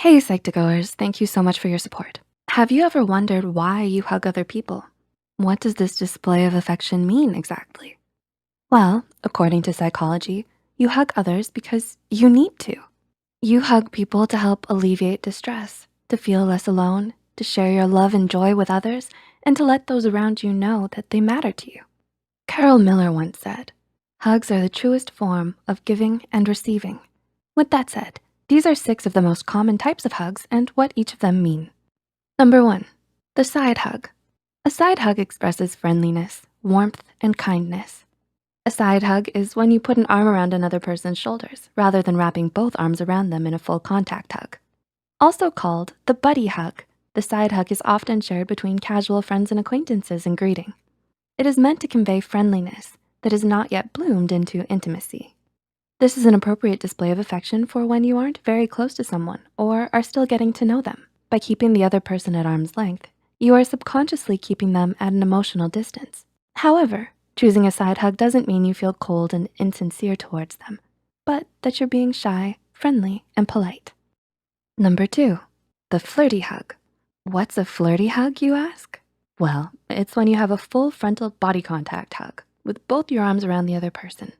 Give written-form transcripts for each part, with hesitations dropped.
Hey, Psych2Goers, thank you so much for your support. Have you ever wondered why you hug other people? What does this display of affection mean exactly? Well, according to psychology, you hug others because you need to. You hug people to help alleviate distress, to feel less alone, to share your love and joy with others, and to let those around you know that they matter to you. Carol Miller once said, "Hugs are the truest form of giving and receiving." With that said, these are 6 of the most common types of hugs and what each of them mean. Number 1, the side hug. A side hug expresses friendliness, warmth, and kindness. A side hug is when you put an arm around another person's shoulders rather than wrapping both arms around them in a full contact hug. Also called the buddy hug, the side hug is often shared between casual friends and acquaintances in greeting. It is meant to convey friendliness that has not yet bloomed into intimacy. This is an appropriate display of affection for when you aren't very close to someone or are still getting to know them. By keeping the other person at arm's length, you are subconsciously keeping them at an emotional distance. However, choosing a side hug doesn't mean you feel cold and insincere towards them, but that you're being shy, friendly, and polite. Number 2, the flirty hug. What's a flirty hug, you ask? Well, it's when you have a full frontal body contact hug with both your arms around the other person.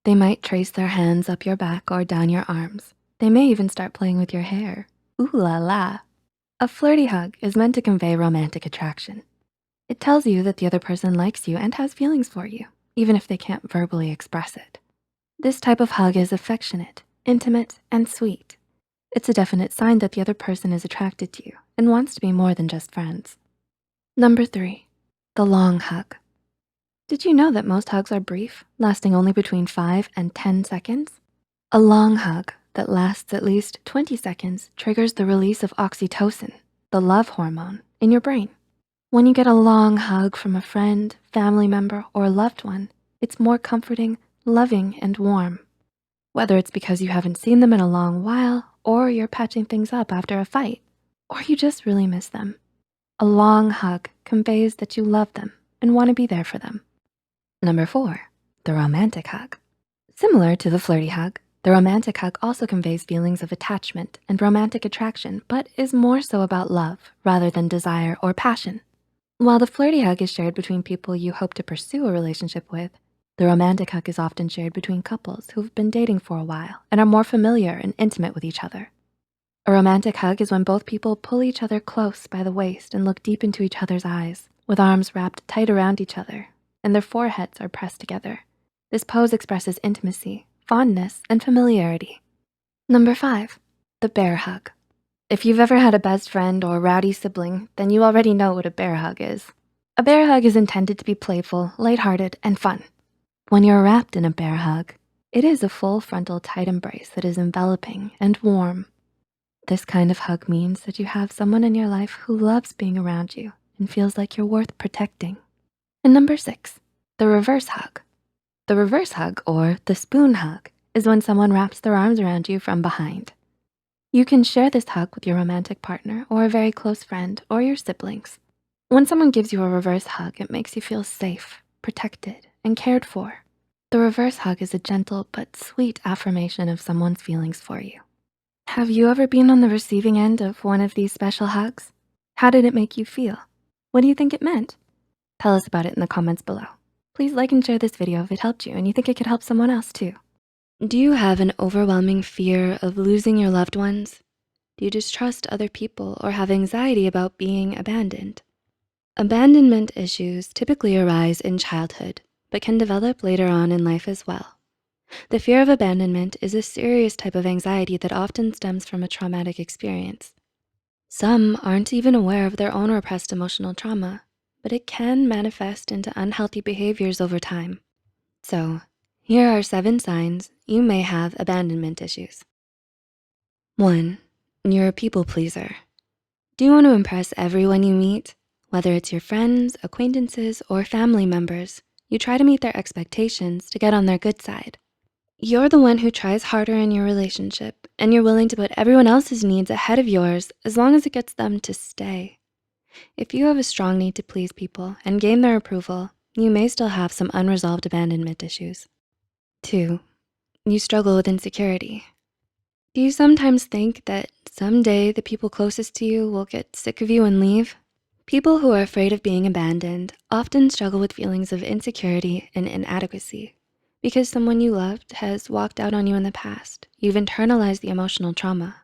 They might trace their hands up your back or down your arms. They may even start playing with your hair. Ooh la la. A flirty hug is meant to convey romantic attraction. It tells you that the other person likes you and has feelings for you, even if they can't verbally express it. This type of hug is affectionate, intimate, and sweet. It's a definite sign that the other person is attracted to you and wants to be more than just friends. Number 3, the long hug. Did you know that most hugs are brief, lasting only between 5 and 10 seconds? A long hug that lasts at least 20 seconds triggers the release of oxytocin, the love hormone, in your brain. When you get a long hug from a friend, family member, or loved one, it's more comforting, loving, and warm. Whether it's because you haven't seen them in a long while, or you're patching things up after a fight, or you just really miss them. A long hug conveys that you love them and wanna be there for them. Number 4, the romantic hug. Similar to the flirty hug, the romantic hug also conveys feelings of attachment and romantic attraction, but is more so about love rather than desire or passion. While the flirty hug is shared between people you hope to pursue a relationship with, the romantic hug is often shared between couples who've been dating for a while and are more familiar and intimate with each other. A romantic hug is when both people pull each other close by the waist and look deep into each other's eyes, with arms wrapped tight around each other, and their foreheads are pressed together. This pose expresses intimacy, fondness, and familiarity. Number 5, the bear hug. If you've ever had a best friend or rowdy sibling, then you already know what a bear hug is. A bear hug is intended to be playful, lighthearted, and fun. When you're wrapped in a bear hug, it is a full frontal tight embrace that is enveloping and warm. This kind of hug means that you have someone in your life who loves being around you and feels like you're worth protecting. And number 6, the reverse hug. The reverse hug, or the spoon hug, is when someone wraps their arms around you from behind. You can share this hug with your romantic partner or a very close friend or your siblings. When someone gives you a reverse hug, it makes you feel safe, protected, and cared for. The reverse hug is a gentle but sweet affirmation of someone's feelings for you. Have you ever been on the receiving end of one of these special hugs? How did it make you feel? What do you think it meant? Tell us about it in the comments below. Please like and share this video if it helped you and you think it could help someone else too. Do you have an overwhelming fear of losing your loved ones? Do you distrust other people or have anxiety about being abandoned? Abandonment issues typically arise in childhood, but can develop later on in life as well. The fear of abandonment is a serious type of anxiety that often stems from a traumatic experience. Some aren't even aware of their own repressed emotional trauma, but it can manifest into unhealthy behaviors over time. So, here are 7 signs you may have abandonment issues. 1, you're a people pleaser. Do you want to impress everyone you meet? Whether it's your friends, acquaintances, or family members, you try to meet their expectations to get on their good side. You're the one who tries harder in your relationship, and you're willing to put everyone else's needs ahead of yours as long as it gets them to stay. If you have a strong need to please people and gain their approval, you may still have some unresolved abandonment issues. 2, you struggle with insecurity. Do you sometimes think that someday the people closest to you will get sick of you and leave? People who are afraid of being abandoned often struggle with feelings of insecurity and inadequacy. Because someone you loved has walked out on you in the past, you've internalized the emotional trauma.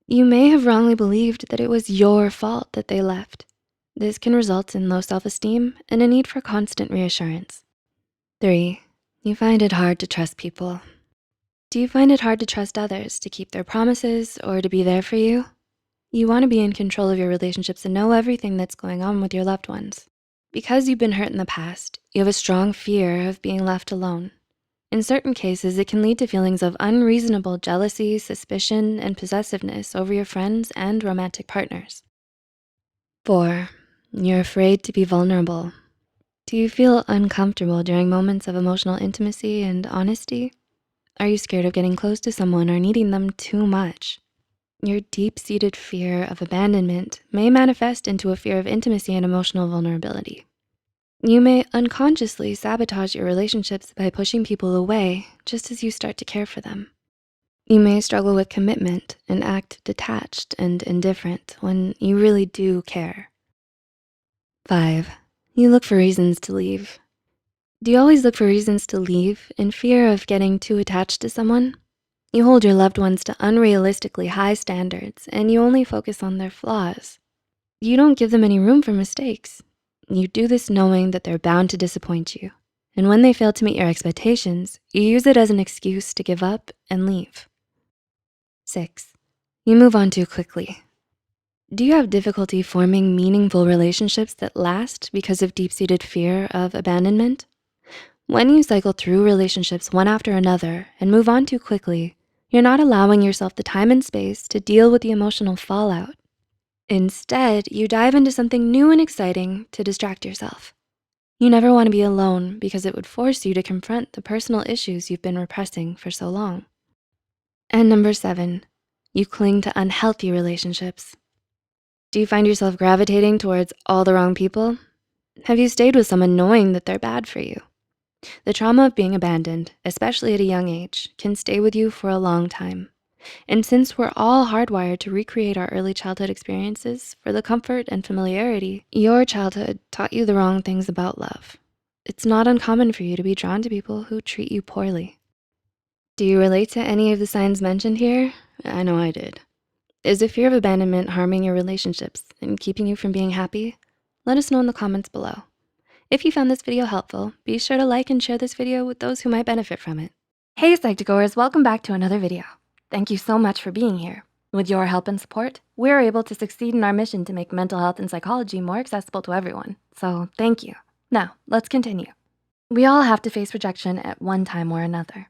You may have wrongly believed that it was your fault that they left. This can result in low self-esteem and a need for constant reassurance. 3, you find it hard to trust people. Do you find it hard to trust others to keep their promises or to be there for you? You wanna be in control of your relationships and know everything that's going on with your loved ones. Because you've been hurt in the past, you have a strong fear of being left alone. In certain cases, it can lead to feelings of unreasonable jealousy, suspicion, and possessiveness over your friends and romantic partners. 4, you're afraid to be vulnerable. Do you feel uncomfortable during moments of emotional intimacy and honesty? Are you scared of getting close to someone or needing them too much? Your deep-seated fear of abandonment may manifest into a fear of intimacy and emotional vulnerability. You may unconsciously sabotage your relationships by pushing people away just as you start to care for them. You may struggle with commitment and act detached and indifferent when you really do care. 5, you look for reasons to leave. Do you always look for reasons to leave in fear of getting too attached to someone? You hold your loved ones to unrealistically high standards and you only focus on their flaws. You don't give them any room for mistakes. You do this knowing that they're bound to disappoint you. And when they fail to meet your expectations, you use it as an excuse to give up and leave. 6, you move on too quickly. Do you have difficulty forming meaningful relationships that last because of deep-seated fear of abandonment? When you cycle through relationships one after another and move on too quickly, you're not allowing yourself the time and space to deal with the emotional fallout. Instead, you dive into something new and exciting to distract yourself. You never wanna be alone because it would force you to confront the personal issues you've been repressing for so long. And number 7, you cling to unhealthy relationships. Do you find yourself gravitating towards all the wrong people? Have you stayed with someone knowing that they're bad for you? The trauma of being abandoned, especially at a young age, can stay with you for a long time. And since we're all hardwired to recreate our early childhood experiences for the comfort and familiarity, your childhood taught you the wrong things about love. It's not uncommon for you to be drawn to people who treat you poorly. Do you relate to any of the signs mentioned here? I know I did. Is the fear of abandonment harming your relationships and keeping you from being happy? Let us know in the comments below. If you found this video helpful, be sure to like and share this video with those who might benefit from it. Hey Psych2Goers, welcome back to another video. Thank you so much for being here. With your help and support, we're able to succeed in our mission to make mental health and psychology more accessible to everyone. So thank you. Now, let's continue. We all have to face rejection at one time or another.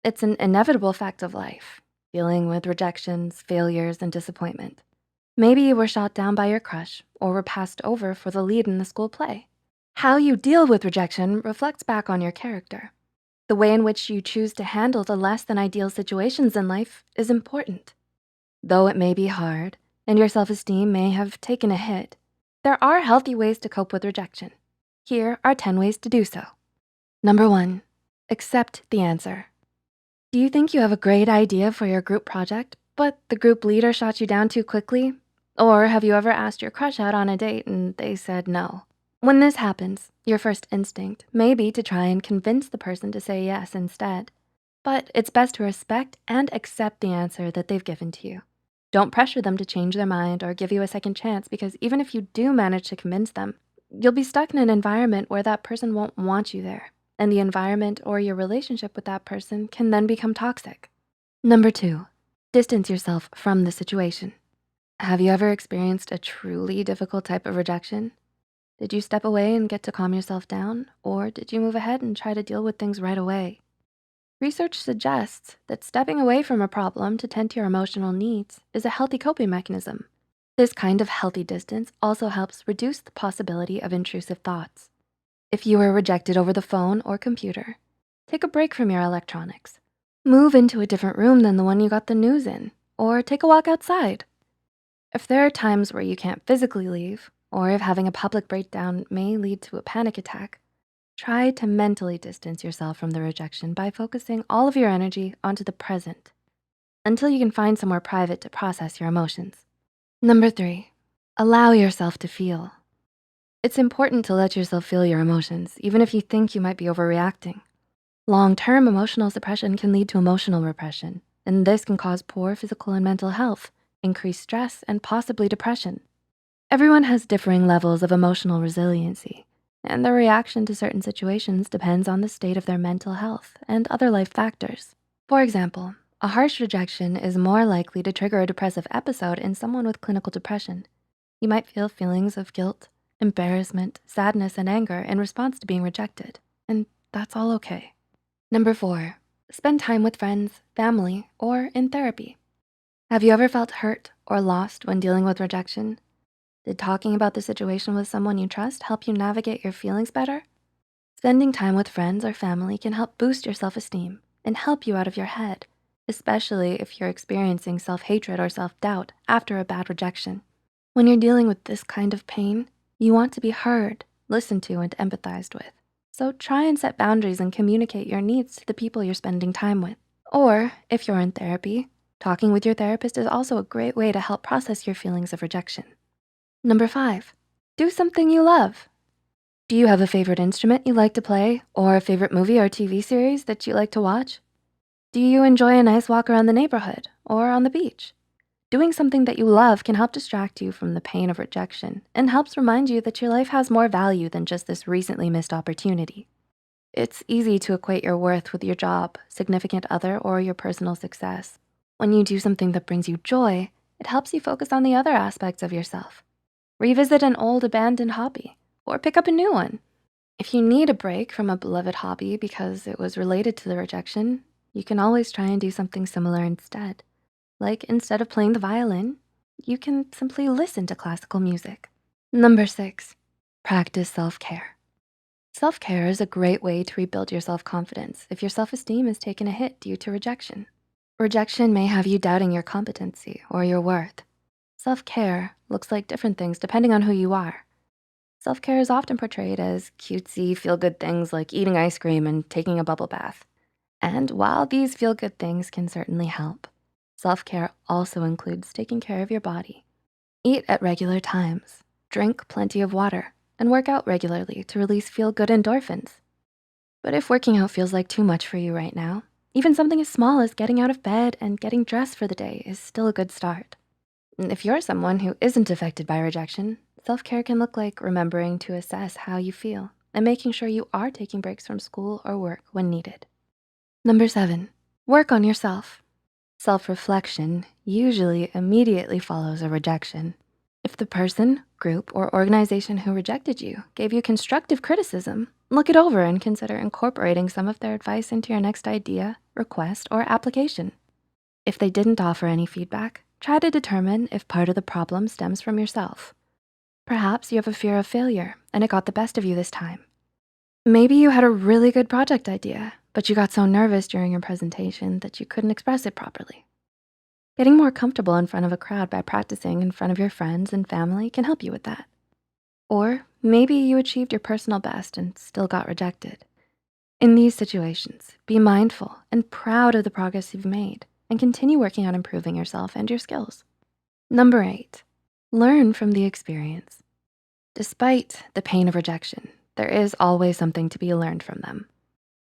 It's an inevitable fact of life, dealing with rejections, failures, and disappointment. Maybe you were shot down by your crush or were passed over for the lead in the school play. How you deal with rejection reflects back on your character. The way in which you choose to handle the less than ideal situations in life is important. Though it may be hard and your self-esteem may have taken a hit, there are healthy ways to cope with rejection. Here are 10 ways to do so. Number 1, accept the answer. Do you think you have a great idea for your group project, but the group leader shot you down too quickly? Or have you ever asked your crush out on a date and they said no? When this happens, your first instinct may be to try and convince the person to say yes instead. But it's best to respect and accept the answer that they've given to you. Don't pressure them to change their mind or give you a second chance, because even if you do manage to convince them, you'll be stuck in an environment where that person won't want you there, and the environment or your relationship with that person can then become toxic. Number 2, distance yourself from the situation. Have you ever experienced a truly difficult type of rejection? Did you step away and get to calm yourself down, or did you move ahead and try to deal with things right away? Research suggests that stepping away from a problem to tend to your emotional needs is a healthy coping mechanism. This kind of healthy distance also helps reduce the possibility of intrusive thoughts. If you were rejected over the phone or computer, take a break from your electronics. Move into a different room than the one you got the news in, or take a walk outside. If there are times where you can't physically leave, or if having a public breakdown may lead to a panic attack, try to mentally distance yourself from the rejection by focusing all of your energy onto the present. until you can find somewhere private to process your emotions. Number 3, allow yourself to feel. It's important to let yourself feel your emotions, even if you think you might be overreacting. Long-term emotional suppression can lead to emotional repression, and this can cause poor physical and mental health, increased stress, and possibly depression. Everyone has differing levels of emotional resiliency, and their reaction to certain situations depends on the state of their mental health and other life factors. For example, a harsh rejection is more likely to trigger a depressive episode in someone with clinical depression. You might feel feelings of guilt, embarrassment, sadness, and anger in response to being rejected, and that's all okay. Number 4, spend time with friends, family, or in therapy. Have you ever felt hurt or lost when dealing with rejection? Did talking about the situation with someone you trust help you navigate your feelings better? Spending time with friends or family can help boost your self-esteem and help you out of your head, especially if you're experiencing self-hatred or self-doubt after a bad rejection. When you're dealing with this kind of pain, you want to be heard, listened to, and empathized with. So try and set boundaries and communicate your needs to the people you're spending time with. Or if you're in therapy, talking with your therapist is also a great way to help process your feelings of rejection. Number 5, do something you love. Do you have a favorite instrument you like to play or a favorite movie or TV series that you like to watch? Do you enjoy a nice walk around the neighborhood or on the beach? Doing something that you love can help distract you from the pain of rejection and helps remind you that your life has more value than just this recently missed opportunity. It's easy to equate your worth with your job, significant other, or your personal success. When you do something that brings you joy, it helps you focus on the other aspects of yourself. Revisit an old abandoned hobby or pick up a new one. If you need a break from a beloved hobby because it was related to the rejection, you can always try and do something similar instead. Like instead of playing the violin, you can simply listen to classical music. Number 6, practice self-care. Self-care is a great way to rebuild your self-confidence if your self-esteem has taken a hit due to rejection. Rejection may have you doubting your competency or your worth. Self-care looks like different things depending on who you are. Self-care is often portrayed as cutesy, feel-good things like eating ice cream and taking a bubble bath. And while these feel-good things can certainly help, self-care also includes taking care of your body. Eat at regular times, drink plenty of water, and work out regularly to release feel-good endorphins. But if working out feels like too much for you right now, even something as small as getting out of bed and getting dressed for the day is still a good start. And if you're someone who isn't affected by rejection, self-care can look like remembering to assess how you feel and making sure you are taking breaks from school or work when needed. Number 7, work on yourself. Self-reflection usually immediately follows a rejection. If the person, group, or organization who rejected you gave you constructive criticism, look it over and consider incorporating some of their advice into your next idea, request, or application. If they didn't offer any feedback, try to determine if part of the problem stems from yourself. Perhaps you have a fear of failure and it got the best of you this time. Maybe you had a really good project idea, but you got so nervous during your presentation that you couldn't express it properly. Getting more comfortable in front of a crowd by practicing in front of your friends and family can help you with that. Or maybe you achieved your personal best and still got rejected. In these situations, be mindful and proud of the progress you've made and continue working on improving yourself and your skills. Number 8, learn from the experience. Despite the pain of rejection, there is always something to be learned from them,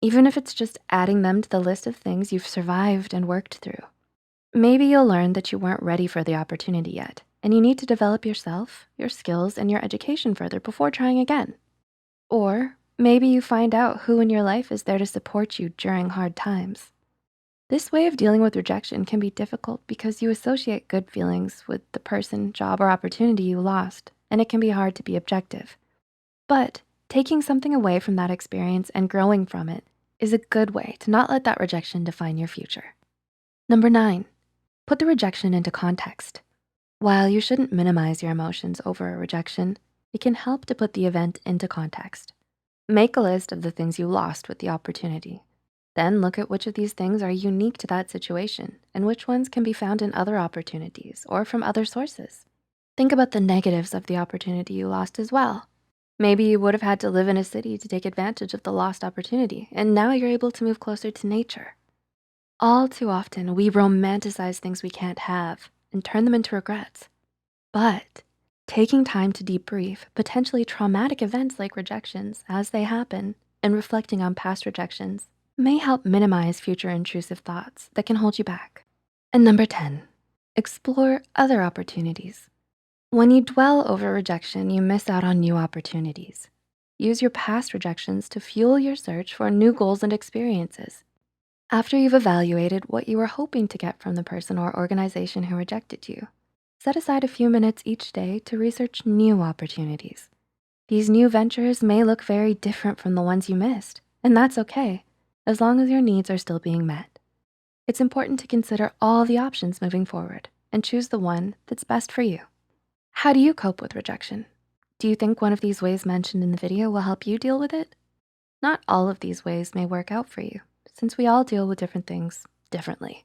even if it's just adding them to the list of things you've survived and worked through. Maybe you'll learn that you weren't ready for the opportunity yet, and you need to develop yourself, your skills, and your education further before trying again. Or maybe you find out who in your life is there to support you during hard times. This way of dealing with rejection can be difficult because you associate good feelings with the person, job, or opportunity you lost, and it can be hard to be objective. But taking something away from that experience and growing from it is a good way to not let that rejection define your future. Number 9, put the rejection into context. While you shouldn't minimize your emotions over a rejection, it can help to put the event into context. Make a list of the things you lost with the opportunity. Then look at which of these things are unique to that situation and which ones can be found in other opportunities or from other sources. Think about the negatives of the opportunity you lost as well. Maybe you would have had to live in a city to take advantage of the lost opportunity, and now you're able to move closer to nature. All too often, we romanticize things we can't have and turn them into regrets. But taking time to debrief potentially traumatic events like rejections as they happen and reflecting on past rejections may help minimize future intrusive thoughts that can hold you back. And number 10, explore other opportunities. When you dwell over rejection, you miss out on new opportunities. Use your past rejections to fuel your search for new goals and experiences. After you've evaluated what you were hoping to get from the person or organization who rejected you, set aside a few minutes each day to research new opportunities. These new ventures may look very different from the ones you missed, and that's okay, as long as your needs are still being met. It's important to consider all the options moving forward and choose the one that's best for you. How do you cope with rejection? Do you think one of these ways mentioned in the video will help you deal with it? Not all of these ways may work out for you, since we all deal with different things differently.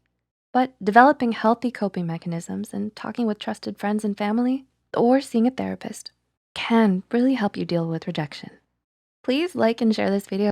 But developing healthy coping mechanisms and talking with trusted friends and family or seeing a therapist can really help you deal with rejection. Please like and share this video.